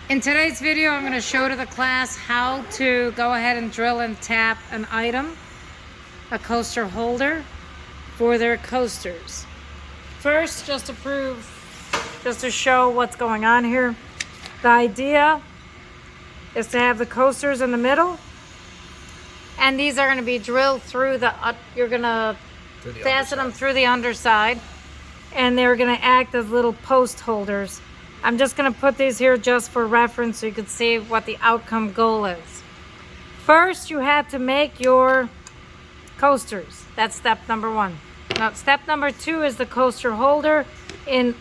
In today's video, I'm going to show to the class how to go ahead and drill and tap an item, a coaster holder, for their coasters. First, just to show what's going on here, the idea is to have the coasters in the middle, and these are going to be drilled through you're going to fasten them through the underside, and they're going to act as little post holders. I'm just going to put these here just for reference so you can see what the outcome goal is. First, you have to make your coasters. That's step number one. Now, step number two is the coaster holder in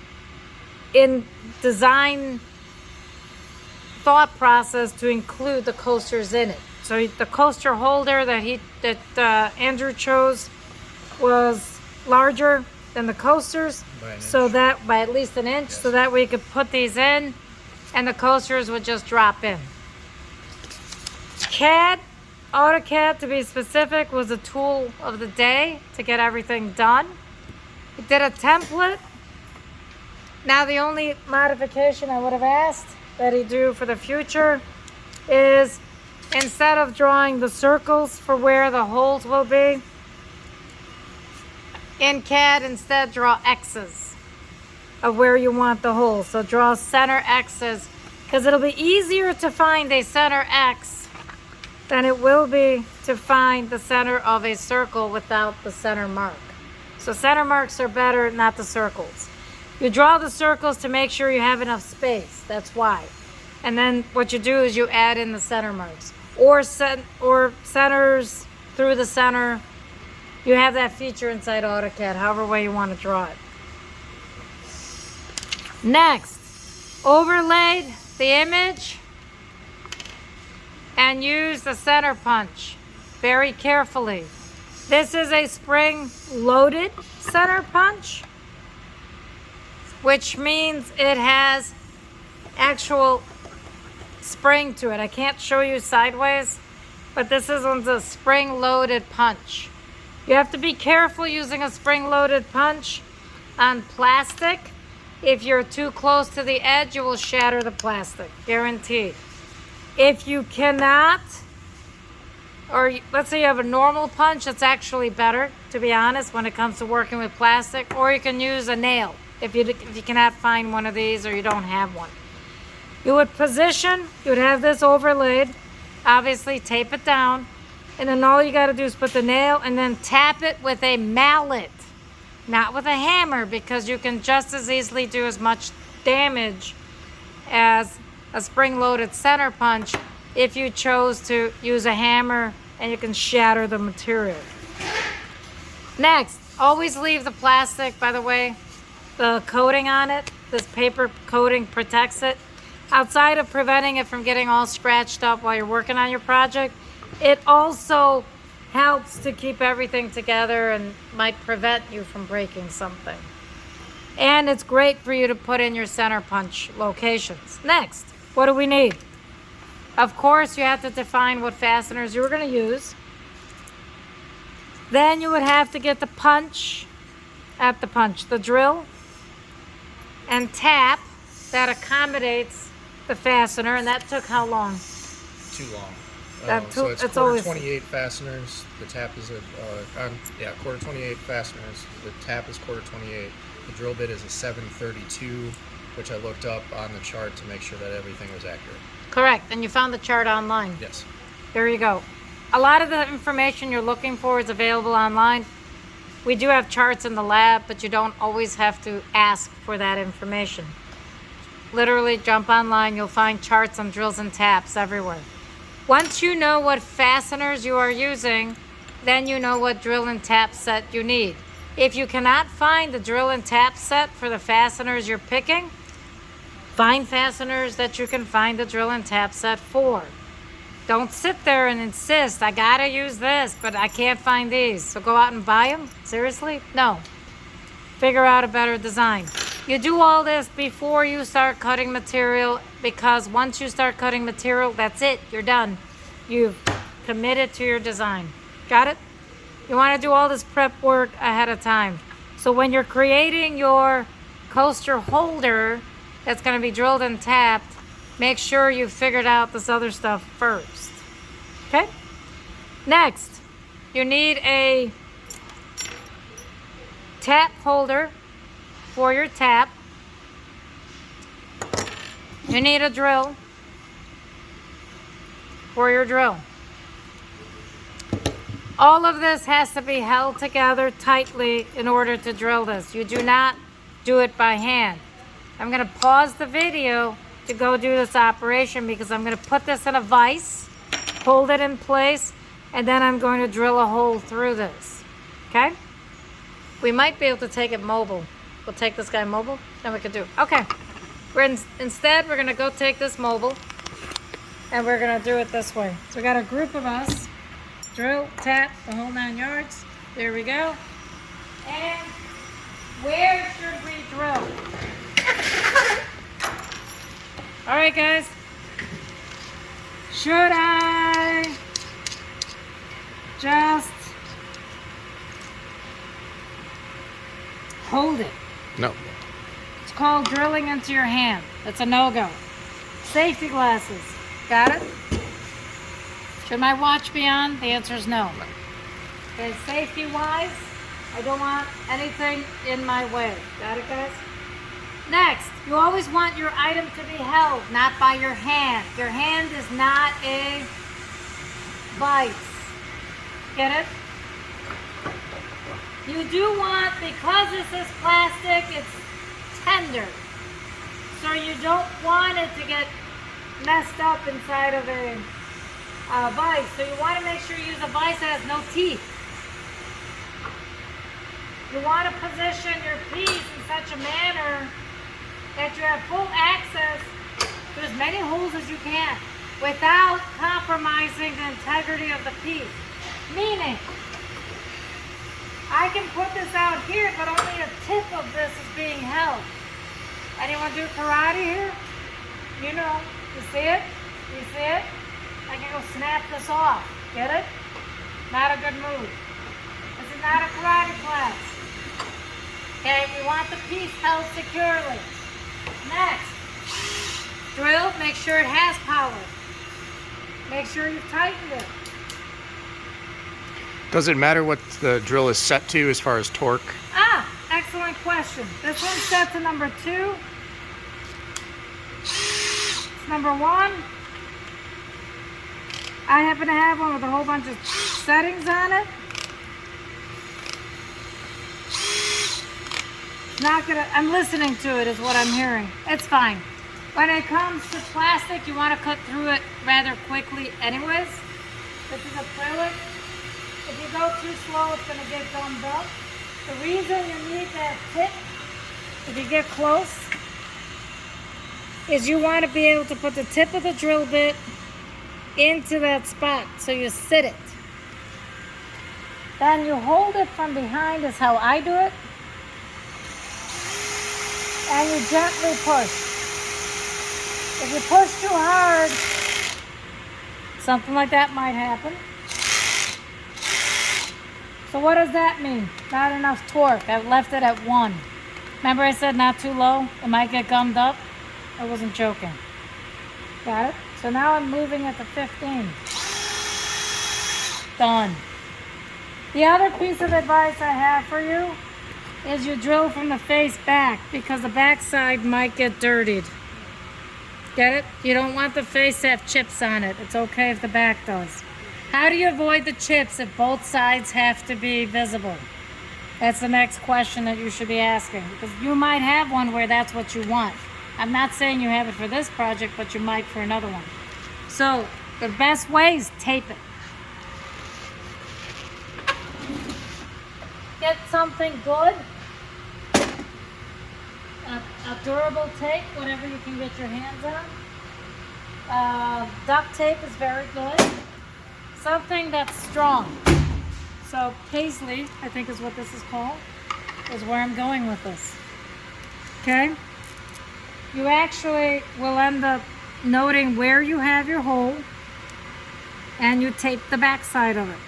design thought process to include the coasters in it. So the coaster holder that Andrew chose was larger than the coasters, so that by at least an inch, yes. So that we could put these in and the coasters would just drop in. AutoCAD to be specific, was a tool of the day to get everything done. It did a template. Now the only modification I would have asked that he do for the future is, instead of drawing the circles for where the holes will be, in CAD, instead draw X's of where you want the holes. So draw center X's, because it'll be easier to find a center X than it will be to find the center of a circle without the center mark. So center marks are better, not the circles. You draw the circles to make sure you have enough space. That's why. And then what you do is you add in the center marks. Or centers through the center. You have that feature inside AutoCAD, however way you want to draw it. Next, overlay the image and use the center punch very carefully. This is a spring-loaded center punch, which means it has actual spring to it. I can't show you sideways, but this is a spring-loaded punch. You have to be careful using a spring-loaded punch on plastic. If you're too close to the edge, you will shatter the plastic, guaranteed. If you cannot, or let's say you have a normal punch, that's actually better, to be honest, when it comes to working with plastic, or you can use a nail if you cannot find one of these or you don't have one. You would have this overlaid, obviously tape it down, and then all you got to do is put the nail and then tap it with a mallet, not with a hammer, because you can just as easily do as much damage as a spring-loaded center punch if you chose to use a hammer, and you can shatter the material. Next, always leave the plastic, by the way, the coating on it, this paper coating protects it. Outside of preventing it from getting all scratched up while you're working on your project, it also helps to keep everything together and might prevent you from breaking something. And it's great for you to put in your center punch locations. Next, what do we need? Of course, you have to define what fasteners you're going to use. Then you would have to get the drill and tap that accommodates the fastener. And that took how long? Too long. So it's quarter 28 fasteners. The tap is quarter 28 fasteners. The tap is quarter 28. The drill bit is a 732, which I looked up on the chart to make sure that everything was accurate. Correct, and you found the chart online. Yes. There you go. A lot of the information you're looking for is available online. We do have charts in the lab, but you don't always have to ask for that information. Literally, jump online. You'll find charts on drills and taps everywhere. Once you know what fasteners you are using, then you know what drill and tap set you need. If you cannot find the drill and tap set for the fasteners you're picking, find fasteners that you can find the drill and tap set for. Don't sit there and insist, I gotta use this, but I can't find these. So go out and buy them? Seriously? No. Figure out a better design. You do all this before you start cutting material, because once you start cutting material, that's it. You're done. You've committed to your design. Got it? You want to do all this prep work ahead of time. So when you're creating your coaster holder that's going to be drilled and tapped, make sure you figured out this other stuff first. Okay? Next, you need a tap holder for your tap. You need a drill for your drill. All of this has to be held together tightly in order to drill this. You do not do it by hand. I'm going to pause the video to go do this operation because I'm going to put this in a vise, hold it in place, and then I'm going to drill a hole through this. Okay? We might be able to take it mobile. We'll take this guy mobile, then we can do it. Okay. Instead, we're going to go take this mobile, and we're going to do it this way. So we got a group of us. Drill, tap, the whole 9 yards. There we go. And where should we drill? All right, guys. Should I just hold it? No. It's called drilling into your hand. That's a no-go. Safety glasses. Got it? Should my watch be on? The answer is no. Okay, safety-wise, I don't want anything in my way. Got it, guys? Next, you always want your item to be held, not by your hand. Your hand is not a vice. Get it? You do want, because this is plastic, it's tender. So you don't want it to get messed up inside of a vise. So you want to make sure you use a vise that has no teeth. You want to position your piece in such a manner that you have full access to as many holes as you can without compromising the integrity of the piece. Meaning, I can put this out here, but only a tip of this is being held. Anyone do karate here? You know. You see it? You see it? I can go snap this off. Get it? Not a good move. This is not a karate class. Okay, we want the piece held securely. Next, drill, make sure it has power. Make sure you've tightened it. Does it matter what the drill is set to as far as torque? Ah, excellent question. This one's set to number 2. It's number 1. I happen to have one with a whole bunch of settings on it. Not gonna, I'm listening to it is what I'm hearing. It's fine. When it comes to plastic, you want to cut through it rather quickly anyways. This is acrylic. If you go too slow, it's going to get gummed up. The reason you need that tip, if you get close, is you want to be able to put the tip of the drill bit into that spot, so you sit it. Then you hold it from behind is how I do it. And you gently push. If you push too hard, something like that might happen. So what does that mean? Not enough torque. I've left it at 1. Remember I said not too low? It might get gummed up. I wasn't joking. Got it? So now I'm moving it to 15. Done. The other piece of advice I have for you is you drill from the face back because the back side might get dirtied. Get it? You don't want the face to have chips on it. It's okay if the back does. How do you avoid the chips if both sides have to be visible? That's the next question that you should be asking, because you might have one where that's what you want. I'm not saying you have it for this project, but you might for another one. So the best way is tape it. Get something good. A durable tape, whatever you can get your hands on. Duct tape is very good. Something that's strong. So paisley, I think is what this is called, is where I'm going with this. Okay? You actually will end up noting where you have your hole, and you tape the back side of it.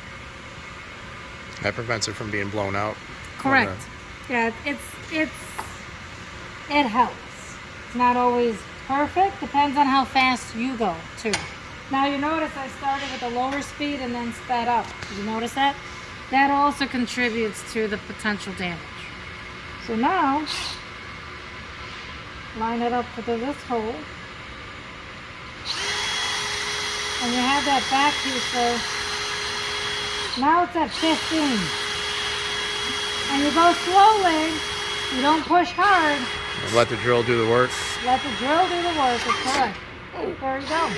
That prevents it from being blown out. Correct. Yeah, it helps. It's not always perfect. Depends on how fast you go too. Now you notice I started with a lower speed and then sped up. Did you notice that? That also contributes to the potential damage. So now, line it up to this hole. And you have that back piece there. Now it's at 15. And you go slowly. You don't push hard. Let the drill do the work. Let the drill do the work. It's correct. There you go.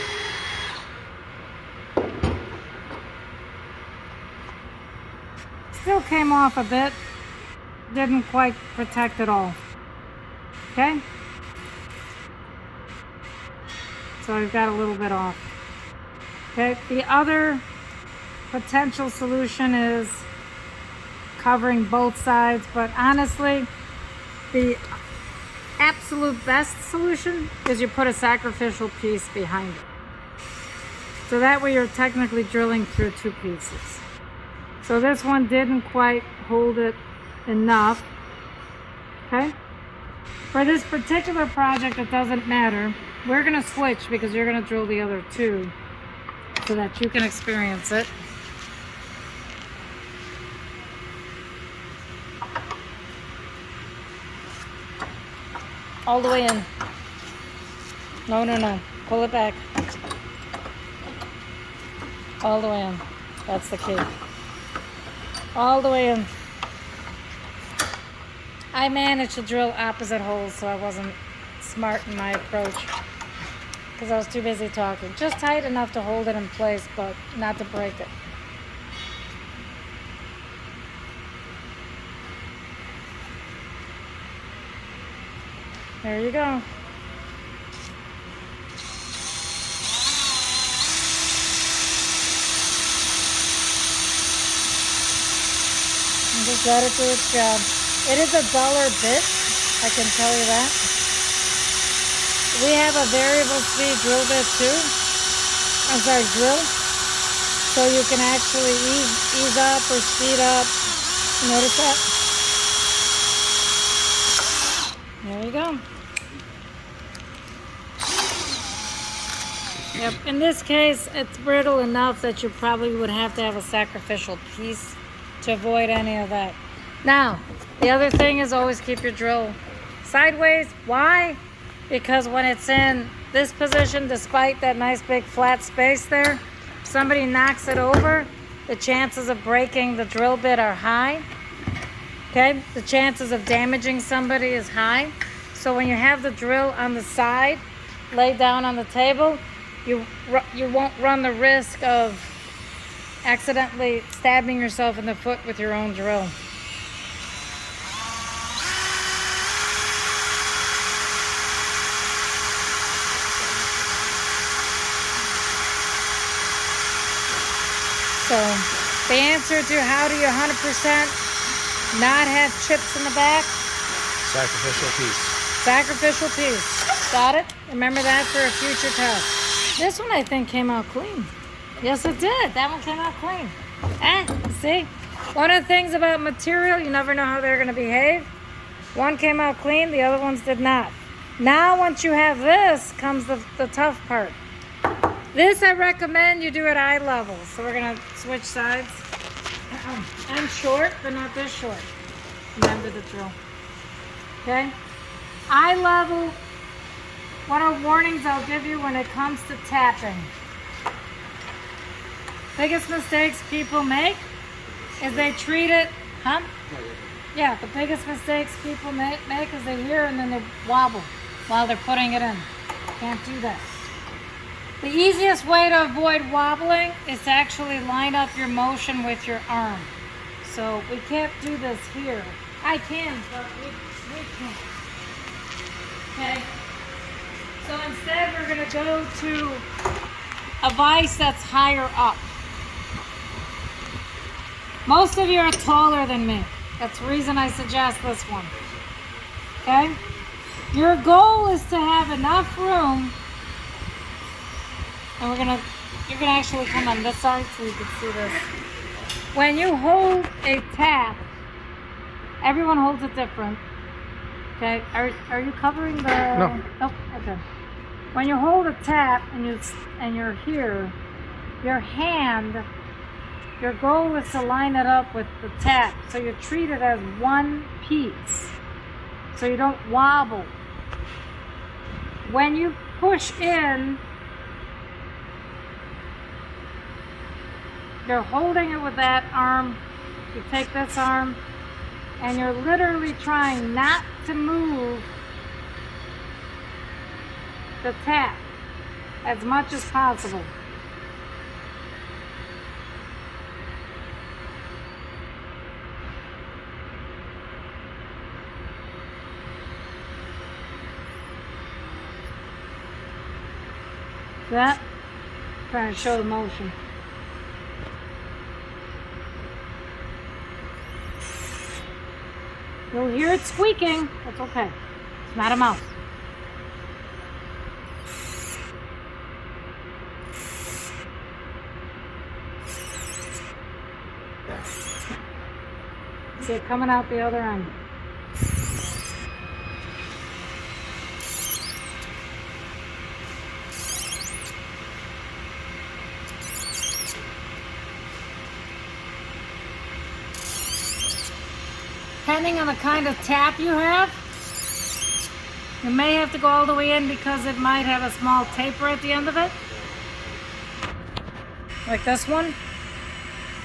Still came off a bit. Didn't quite protect it all. Okay? So I've got a little bit off. Okay, the other potential solution is covering both sides, but honestly, the absolute best solution is you put a sacrificial piece behind it. So that way you're technically drilling through two pieces. So this one didn't quite hold it enough. Okay? For this particular project, it doesn't matter. We're gonna switch because you're gonna drill the other two so that you can experience it. All the way in. No, no, no. Pull it back. All the way in. That's the key. All the way in. I managed to drill opposite holes, so I wasn't smart in my approach because I was too busy talking. Just tight enough to hold it in place, but not to break it. There you go. And just let it do its job. It is a duller bit, I can tell you that. We have a variable speed drill bit too. I'm sorry, drill. So you can actually ease up or speed up. Notice that? There you go. Yep, in this case, it's brittle enough that you probably would have to have a sacrificial piece to avoid any of that. Now, the other thing is always keep your drill sideways. Why? Because when it's in this position, despite that nice big flat space there, if somebody knocks it over, the chances of breaking the drill bit are high. Okay, the chances of damaging somebody is high. So when you have the drill on the side, laid down on the table, you won't run the risk of accidentally stabbing yourself in the foot with your own drill. So the answer to how do you 100% not have chips in the back? Sacrificial piece. Sacrificial piece. Got it? Remember that for a future test. This one I think came out clean. Yes, it did. That one came out clean. See? One of the things about material, you never know how they're going to behave. One came out clean, the other ones did not. Now, once you have this, comes the tough part. This I recommend you do at eye level. So we're going to switch sides. I'm short, but not this short. Remember the drill. Okay? Eye level, what are warnings I'll give you when it comes to tapping? Biggest mistakes people make is they treat it, Yeah, the biggest mistakes people make is they hear and then they wobble while they're putting it in. Can't do that. The easiest way to avoid wobbling is to actually line up your motion with your arm. So we can't do this here. I can, but we can't. Okay? So instead we're going to go to a vise that's higher up. Most of you are taller than me. That's the reason I suggest this one. Okay? Your goal is to have enough room, and you're gonna actually come on this side so you can see this. When you hold a tap, everyone holds it different. Okay? Are you covering the? No. Oh, okay. When you hold a tap and you're here, your hand, your goal is to line it up with the tap, so you treat it as one piece, so you don't wobble. When you push in, you're holding it with that arm. You take this arm, and you're literally trying not to move the tap as much as possible. That, trying to show the motion. You'll hear it squeaking. That's okay. It's not a mouse. See it coming out the other end. Depending on the kind of tap you have, you may have to go all the way in because it might have a small taper at the end of it. Like this one.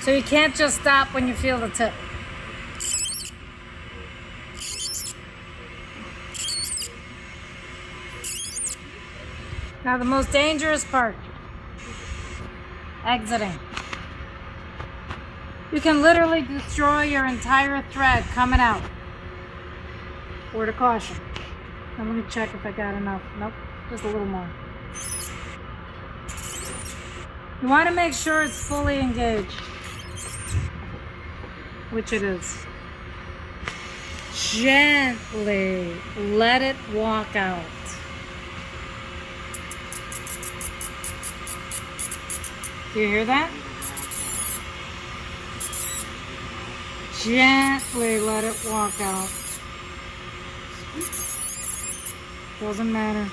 So you can't just stop when you feel the tip. Now the most dangerous part, exiting. You can literally destroy your entire thread coming out. Word of caution. I'm going to check if I got enough. Nope, just a little more. You want to make sure it's fully engaged, which it is. Gently let it walk out. Do you hear that? Gently let it walk out. Doesn't matter.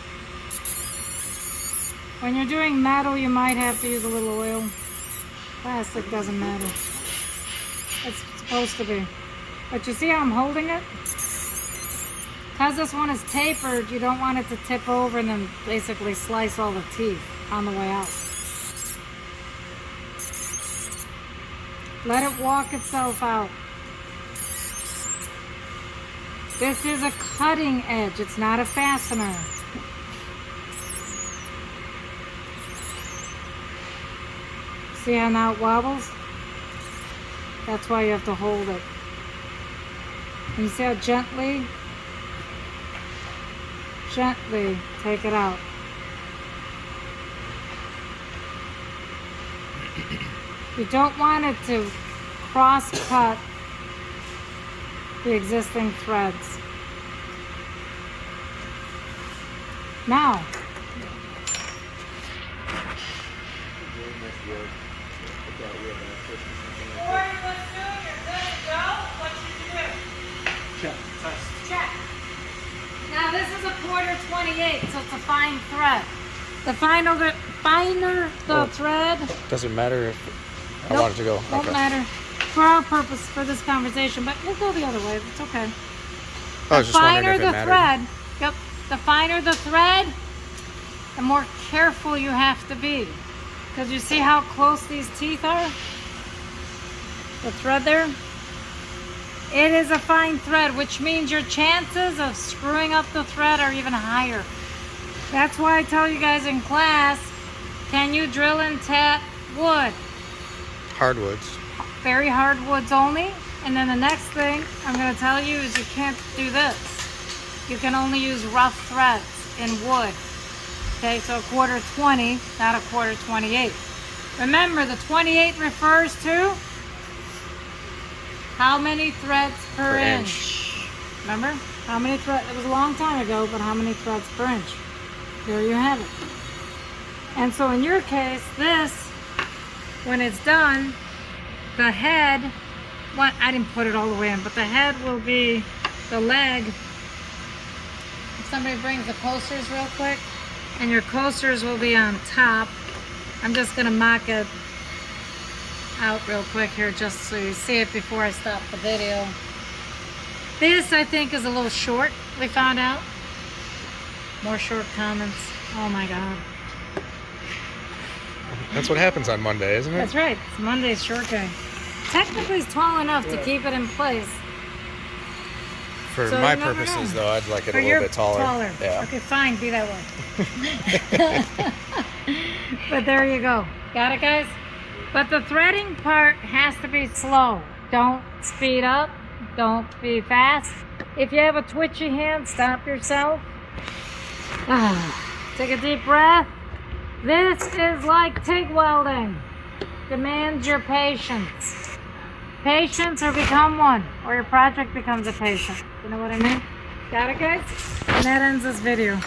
When you're doing metal, you might have to use a little oil. Plastic doesn't matter. It's supposed to be. But you see how I'm holding it? Because this one is tapered, you don't want it to tip over and then basically slice all the teeth on the way out. Let it walk itself out. This is a cutting edge, it's not a fastener. See how now it wobbles? That's why you have to hold it. And you see how gently take it out. You don't want it to cross-cut the existing threads. Now, check. Now this is a quarter 28, so it's a fine thread. The finer the thread. Doesn't matter if I want it to go. Won't matter for our purpose for this conversation, but we'll go the other way. It's okay. I was just wondering if it mattered. Yep. The finer the thread, the more careful you have to be. Because you see how close these teeth are? The thread there? It is a fine thread, which means your chances of screwing up the thread are even higher. That's why I tell you guys in class, can you drill and tap wood? Hardwoods. Very hard woods only. And then the next thing I'm going to tell you is you can't do this. You can only use rough threads in wood. Okay, so a quarter 20, not a quarter 28. Remember, the 28 refers to how many threads per inch. Remember? How many threads? It was a long time ago, but how many threads per inch? There you have it. And so in your case, this, when it's done, the head, I didn't put it all the way in, but the head will be the leg. If somebody brings the posters real quick. and your coasters will be on top. I'm just gonna mock it out real quick here just so you see it before I stop the video. This I think is a little short, we found out. More short comments. Oh my God. That's what happens on Monday, isn't it? That's right, it's Monday's short day. Technically it's tall enough to keep it in place. For So my you never purposes, know. though, I'd like it Or a little bit taller. Yeah. Okay, fine, be that way. But there you go. Got it, guys? But the threading part has to be slow. Don't speed up. Don't be fast. If you have a twitchy hand, stop yourself. Take a deep breath. This is like TIG welding. Demands your patience. Patience or become one, or your project becomes a patient. You know what I mean? Got it, guys? And that ends this video.